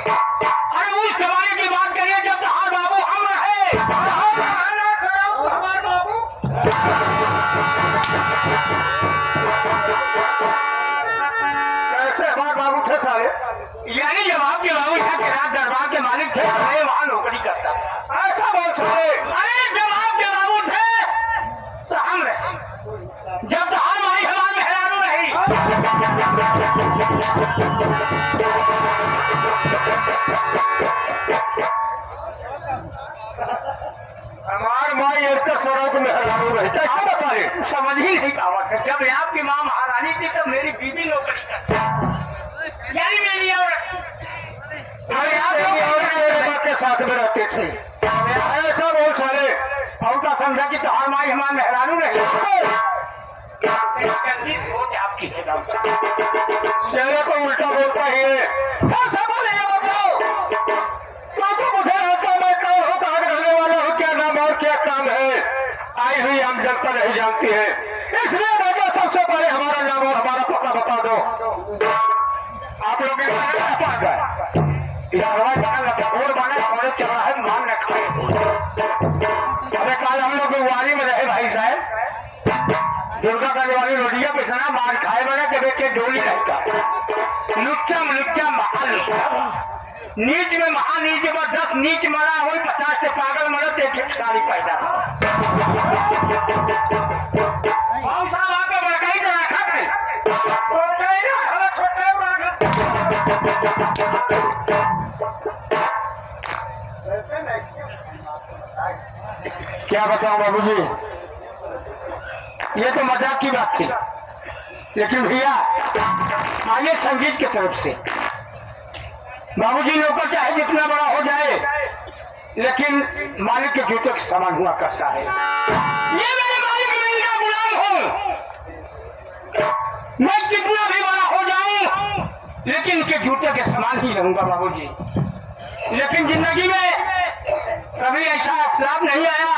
अरे उस जमाने की बात करिए जब तहार बाबू हम रहे। हमारे बाबू कैसे हमारे बाबू थे सारे? यानी जब आपके बाबू यहाँ के राज दरबार के मालिक थे, मैं वहाँ नौकरी करता था। ऐसा बोल सारे। अरे जब आपके बाबू थे तो हम रहे, जब तहार माई हमारे मेहरानू रही। हमार माई एक सड़क में हरानू रही। क्या बता रहे? समझ ही नहीं पावा था। जब आपकी माँ महारानी थी तब मेरी बीवी नौकरी करती, यानी मेरी औरत के साथ में रहते थे। ऐसा बोल साले, और का समझा कि तुम्हार माई हमारे मेहरानू रही। सोच आपकी है, शेरे को उल्टा बोलता ही है। सब बोले बताओ तो मुझे रहता मैं कौन हूँ, कहाँ रहने वाला हूँ, क्या नाम और क्या काम है, आई हुई हम जनता नहीं जानती है। इसलिए मैं सबसे पहले हमारा नाम और हमारा पता बता दो। आप लोग चल रहा है, मान न खाए। अरे कल हम लोग गुरुवारी में रहे भाई साहब, दुर्गा का वाली रोटियां पिसना मान खाए बना के देखे डोली रहता। लुच्चा लुच्चा महान नीच में महान नीच में 10 नीच मरा हो, 50 से पागल मरा तो एक साड़ी पैदा। साहब आपका बड़काई तो रखा है, क्या बताऊं बाबूजी, ये तो मजाक की बात थी, लेकिन भैया आगे संगीत की तरफ से बाबूजी नौकर चाहे जितना बड़ा हो जाए, लेकिन मालिक के जूते के समान हुआ करता है। ये मेरे मालिक नहीं का गुलाम हूँ, मैं जितना भी बड़ा हो जाऊं लेकिन इनके जूते के समान ही रहूंगा बाबूजी। लेकिन जिंदगी में कभी ऐसा लाभ नहीं आया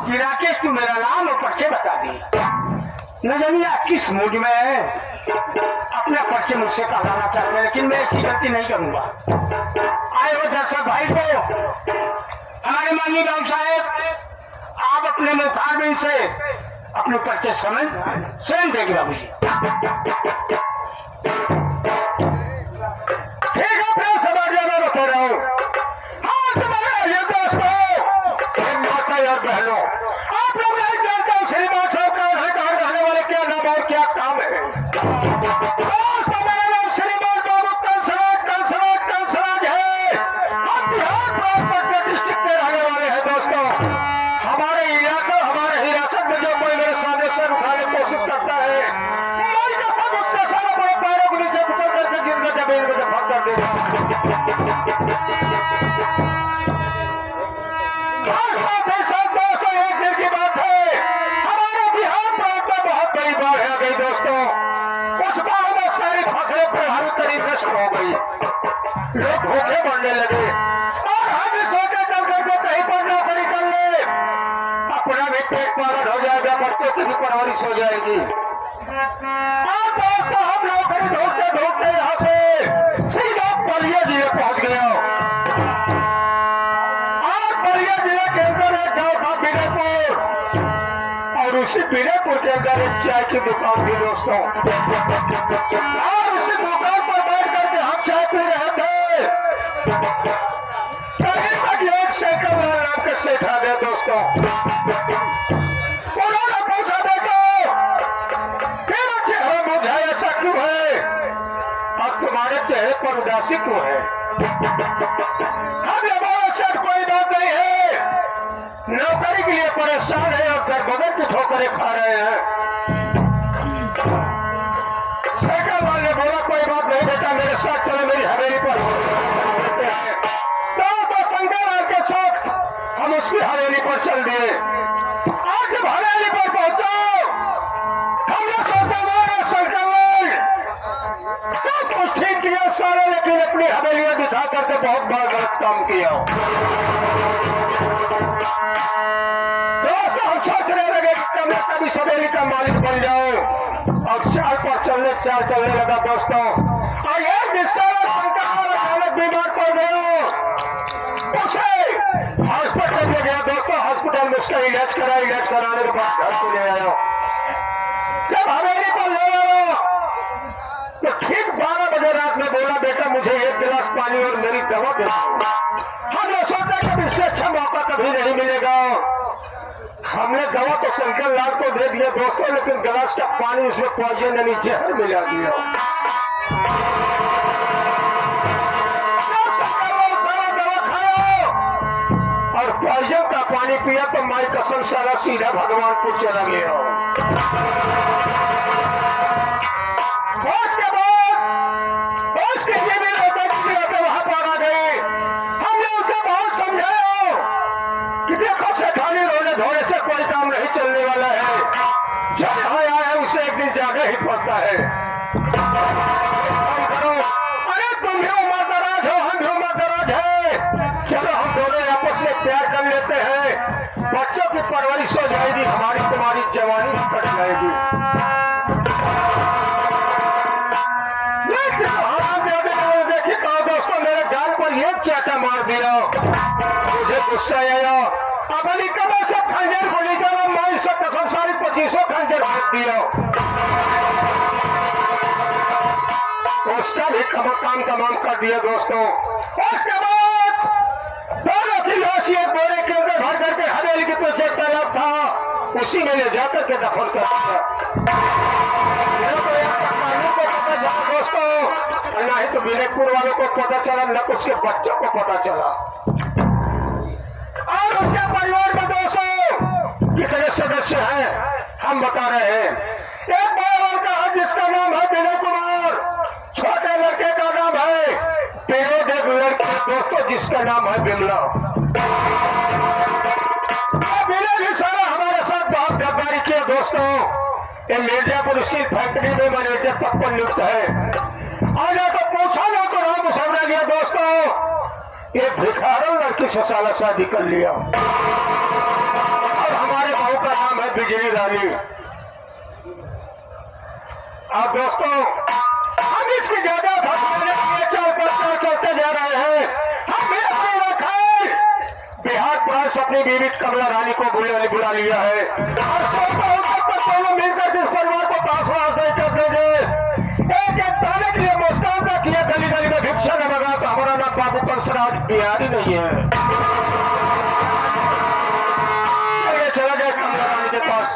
कि राकेश तू मेरा नाम और पर्चे बता दी। न जानिए आप किस मूड में है, अपना पर्चे मुझसे कहलाना चाहते हैं, लेकिन मैं ऐसी गलती नहीं करूंगा। आए हो दर्शक भाई को, हमारे माननीय गांव साहेब, आप अपने मुखारबिन से अपने पर्चे समझ स्वयं देंगे बाबूजी। ठीक है, प्रेम समाज में बता रहा हूँ। और बहनों, आप लोग नहीं जानते श्रीमान साहब कौन है, कहाँ रहने वाले, क्या नाम और क्या काम है। दोस्तों मेरा नाम श्रीमान बाबू कंसराज है। हम बिहार पटना डिस्ट्रिक्ट में रहने वाले हैं। दोस्तों हमारे इलाका हमारे हिरासत में जो कोई मेरे सामने सर उठाने की कोशिश करता है, मैं तो सब उसके सारे बड़े पैरों के नीचे उतर करके जिनका जमीन में दफा कर देगा। लोग भूखे बढ़ने लगे और हम सोचे चल करके कहीं पर नौकरी कर ले, अपना भी पेट पालन हो जाएगा, बच्चों की भी परवरिश हो जाएगी। और दोस्तों हम नौकरी ढूंढते ढूंढते यहाँ से सीधा बलिया जिले पहुंच गया और बलिया जिले के अंदर एक गाँव था बीरेपुर, और उसी बीरेपुर के अंदर एक चाय की दुकान थी दोस्तों, और उसी दुकान पर बैठ करके हम चाय पी रहे थे। एक साइकिल नाम का सेठ आ गया दोस्तों, उन्होंने पूछा देखो तेरा चेहरा मुझे ऐसा क्यों है और तुम्हारे चेहरे पर उदासी क्यों है। हम हमारा सेठ कोई बात नहीं है, नौकरी के लिए परेशान है और घर बदल की ठोकरें खा रहे हैं। साइकिल वाले बोला कोई बात नहीं बेटा, मेरे साथ चलो मेरी हवेली पर। हम उसकी हवेली पर चल दिए। आज जब हवेली पर पहुंचा हमने सोचा मारे सरकार सब कुछ ठीक किया सारे, लेकिन अपनी हवेलियां दिखा करके बहुत बड़ा गलत काम किया। दोस्तों हम सोचने लगे मैं कभी हवेली का मालिक बन जाऊं, और चाल चलने लगा दोस्तों। और एक दिन सारा बीमार को उसका इलाज कराने के बाद घर को ले आया। जब हवेली पर ले आया तो ठीक 12 बजे रात में बोला, बेटा मुझे 1 गिलास पानी और मेरी दवा दे दो। हमने सोचा कि इससे अच्छा मौका कभी नहीं मिलेगा। हमने दवा तो शंकर लाल को दे दिया दोस्तों, लेकिन गिलास का पानी उसमें पॉइजन यानी जहर मिला दिया। सारा दवा खाया और पॉइजन का पानी पिया तो माई कसम सारा सीधा भगवान को चला गया। उसके ये भी वहां पर आ गए। हमने उसे बहुत समझाया कि देखो सेठानी रोने धोने से कोई काम नहीं चलने वाला है। जब आया है उसे एक दिन जाना ही पड़ता है। करो, अरे तुम भी उम्र दराज हो, हम भी उम्र दराज है, चलो हम दोनों आपस में प्यार कर लेते हैं। बच्चों की परवरिश हो जाएगी, हमारी तुम्हारी जवानी कट जाएगी। दोस्तों मेरे जान पर ये चाटा मार दिया, मुझे गुस्सा आया। अपनी कमर से खंजर को निकाला, माई से कसम सारी 25 खंजर फेंक दिया। उसका भी काम तमाम कर दिया दोस्तों। उसके बाद दोनों की लाश एक बोरे के अंदर भर करके हवेली के पीछे तालाब था, उसी में ले जाकर के दफन कर दिया। दोस्तों ना ही तो विनयपुर वालों को पता चला, न उसके बच्चों को पता चला। और उसके परिवार में दोस्तों कितने सदस्य हैं हम बता रहे हैं। एक बड़ा लड़का है जिसका नाम है विनय कुमार, छोटे लड़के का नाम है पेरोड, एक लड़की दोस्तों जिसका नाम है बिमला। विनय भी सारा हमारे साथ बहुत गद्दारी किया दोस्तों। ये मिर्जापुर स्टील फैक्ट्री में मैनेजर तक पर नियुक्त है। आज तो पूछा ना तो नाम समझा लिया दोस्तों। ये भिखारन लड़की से साला शादी कर लिया और हमारे बहू का नाम है बिजली रानी। अब दोस्तों हम इसकी ज्यादा चलते जा रहे हैं। हम बिहार पुलिस अपनी बीवी कमला रानी को बुला लिया है और दोनों मिलकर जिस परिवार को पासवास एक दाने के लिए मुस्तादा किया, गली गली में भिक्षा न लगा तो हमारा नाम बाबू कंसराज बिहारी नहीं है। चला गया कमला रानी के पास।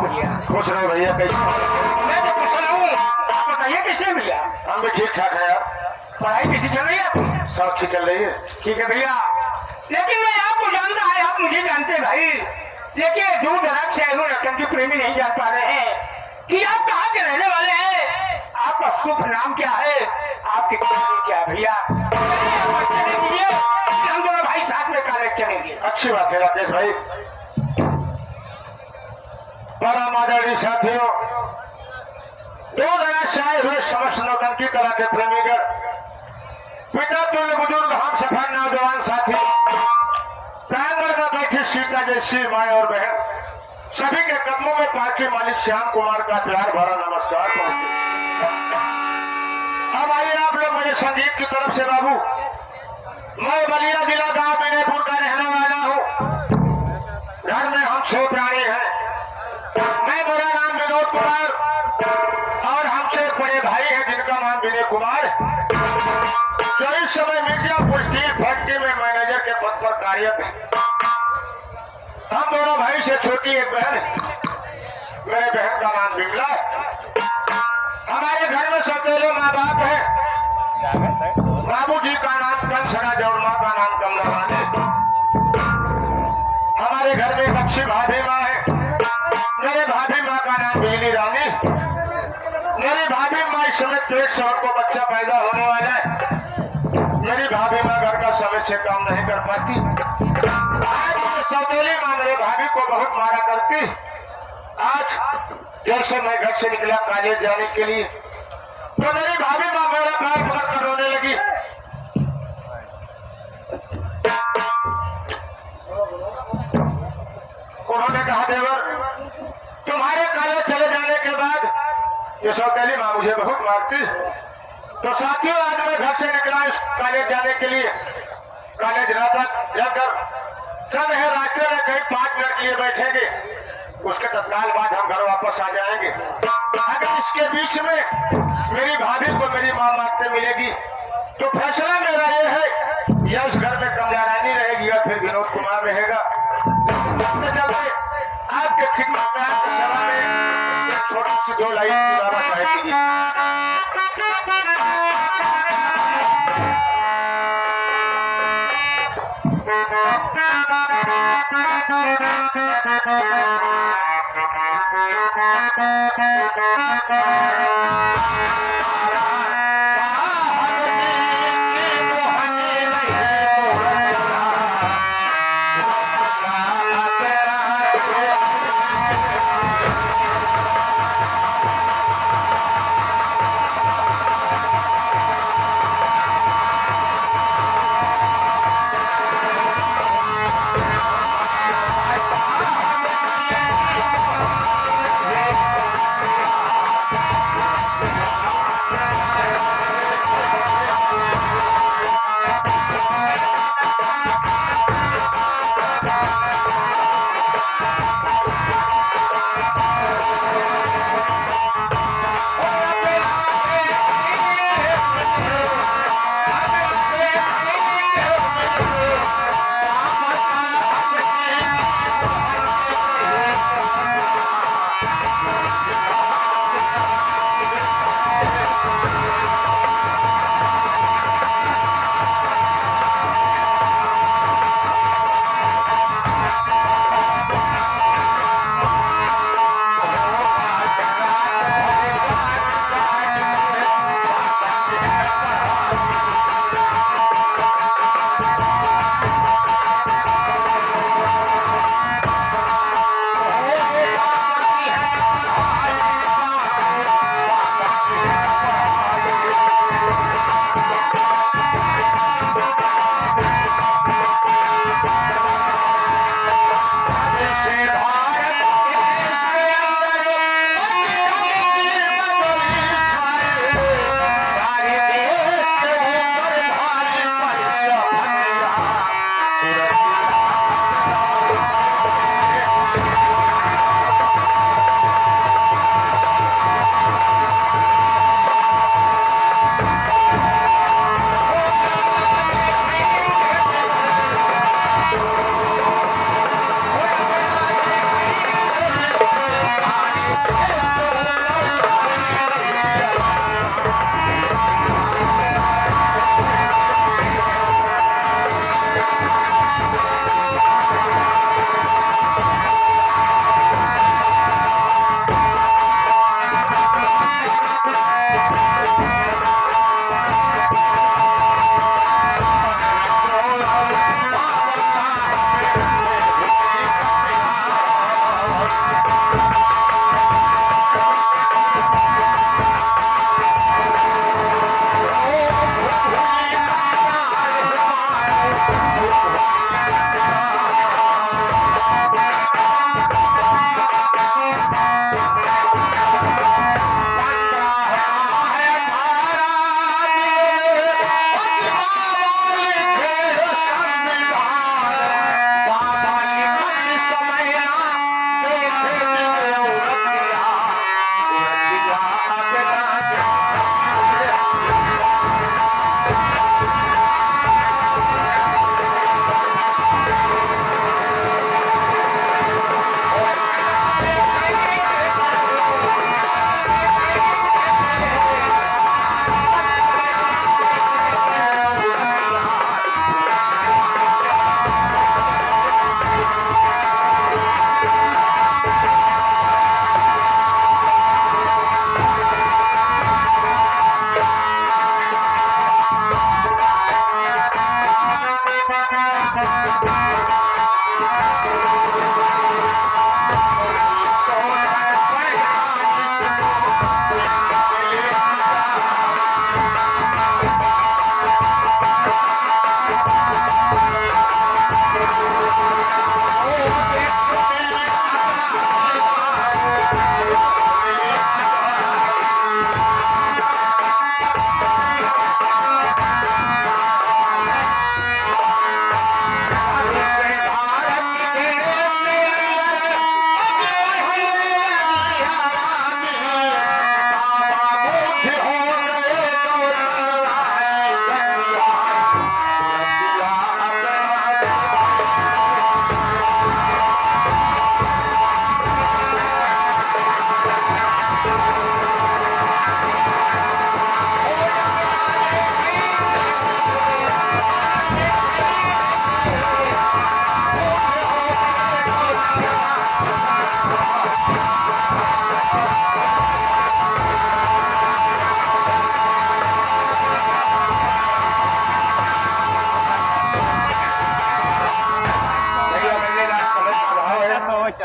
भैया। खुश रहो भैया, कैसे? मैं तो खुश रहूं, आप बताइए कैसे भैया? हम भी ठीक ठाक है यार। पढ़ाई कैसी चल रही है आपकी? सब अच्छी चल रही है। ठीक है भैया, लेकिन मैं आपको जानता है, आप मुझे जानते हैं भाई, लेकिन दूर दराज से रतन की प्रेमी नहीं जान पा रहे हैं कि आप कहाँ के रहने वाले हैं, आपका शुभ नाम क्या है, आपकी कहानी क्या है भैया? हम दोनों भाई साथ में कार्य चलेंगे। अच्छी बात है राकेश भाई। परम आदरणीय साथियों, दो दराज से आए हुए समस्त नौटंकी कला के प्रेमीगण, पिता तुल्य बुजुर्ग, हम सफर नौजवान साथी, प्रांगण में बैठी सीता जैसी माए और बहन, सभी के कदमों में पार्टी मालिक श्याम कुमार का प्यार भरा नमस्कार पहुंचे। अब आइए आप लोग मेरे संगीत की तरफ से। बाबू, मैं बलिया जिला गांव विनयपुर का रहने वाला हूँ। घर में हम 6 प्राणी हैं। मैं, मेरा नाम विनोद कुमार, और हमसे एक बड़े भाई हैं जिनका नाम विनय कुमार, जो इस समय मीडिया स्टील फैक्ट्री में मैनेजर के पद पर कार्यरत है। हम दोनों भाई से छोटी एक बहन है। मेरे बहन का नाम बिमला है। हमारे घर में सौतेले माँ बाप है। बाबूजी का नाम कंसराज और माँ का नाम कमला रानी। हमारे घर में एक अच्छी भाभी माँ है। मेरे भाभी माँ का नाम बिजली रानी। मेरी भाभी माँ इस समय 23 साल को बच्चा पैदा होने वाला है। मेरी भाभी माँ घर का समय से काम नहीं कर पाती। आज सौतेली माँ मेरे भाभी को बहुत मारा करती। आज जैसे मैं घर से निकला कॉलेज जाने के लिए, तो मेरी भाभी माँ मेरा पैर पकड़ कर रोने लगी। उन्होंने कहा, देवर, तुम्हारे कॉलेज चले जाने के बाद ये सौतेली माँ मुझे बहुत मारती। तो साथियों, आज मैं घर से निकला इस कॉलेज जाने के लिए। कॉलेज रात जाकर चल रहे रास्ते में कहीं 5 मिनट के लिए बैठेंगे, उसके तत्काल बाद हम घर वापस आ जाएंगे। अगर इसके बीच में मेरी भाभी को मेरी माँ मारते मिलेगी, तो फैसला मेरा ये है, या इस घर में कमला रानी रहेगी या फिर विनोद कुमार रहेगा। चलते आपके खिदमत में, आपके सेवा में एक छोटी सी 2 लाइन बाबा साहेब की।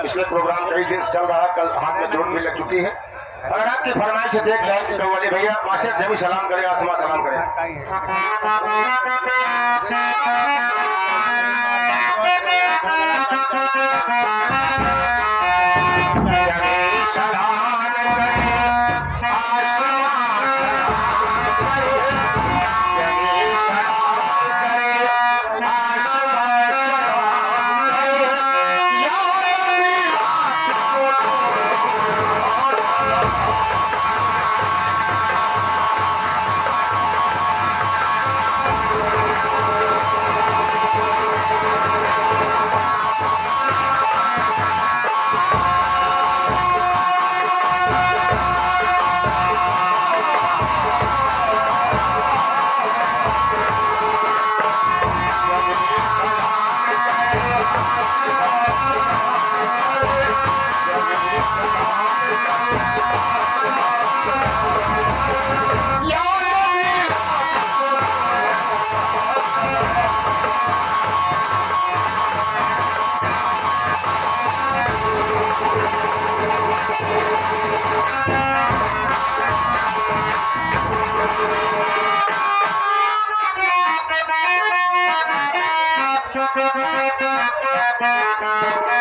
पिछले प्रोग्राम कई दिन से चल रहा है, कल हाथ में चोट भी लग चुकी है। अगर आपकी फरमाइश देख लें कि कव्वाली भैया मास्टर जब भी सलाम करें आसमा सलाम करें। Thank you.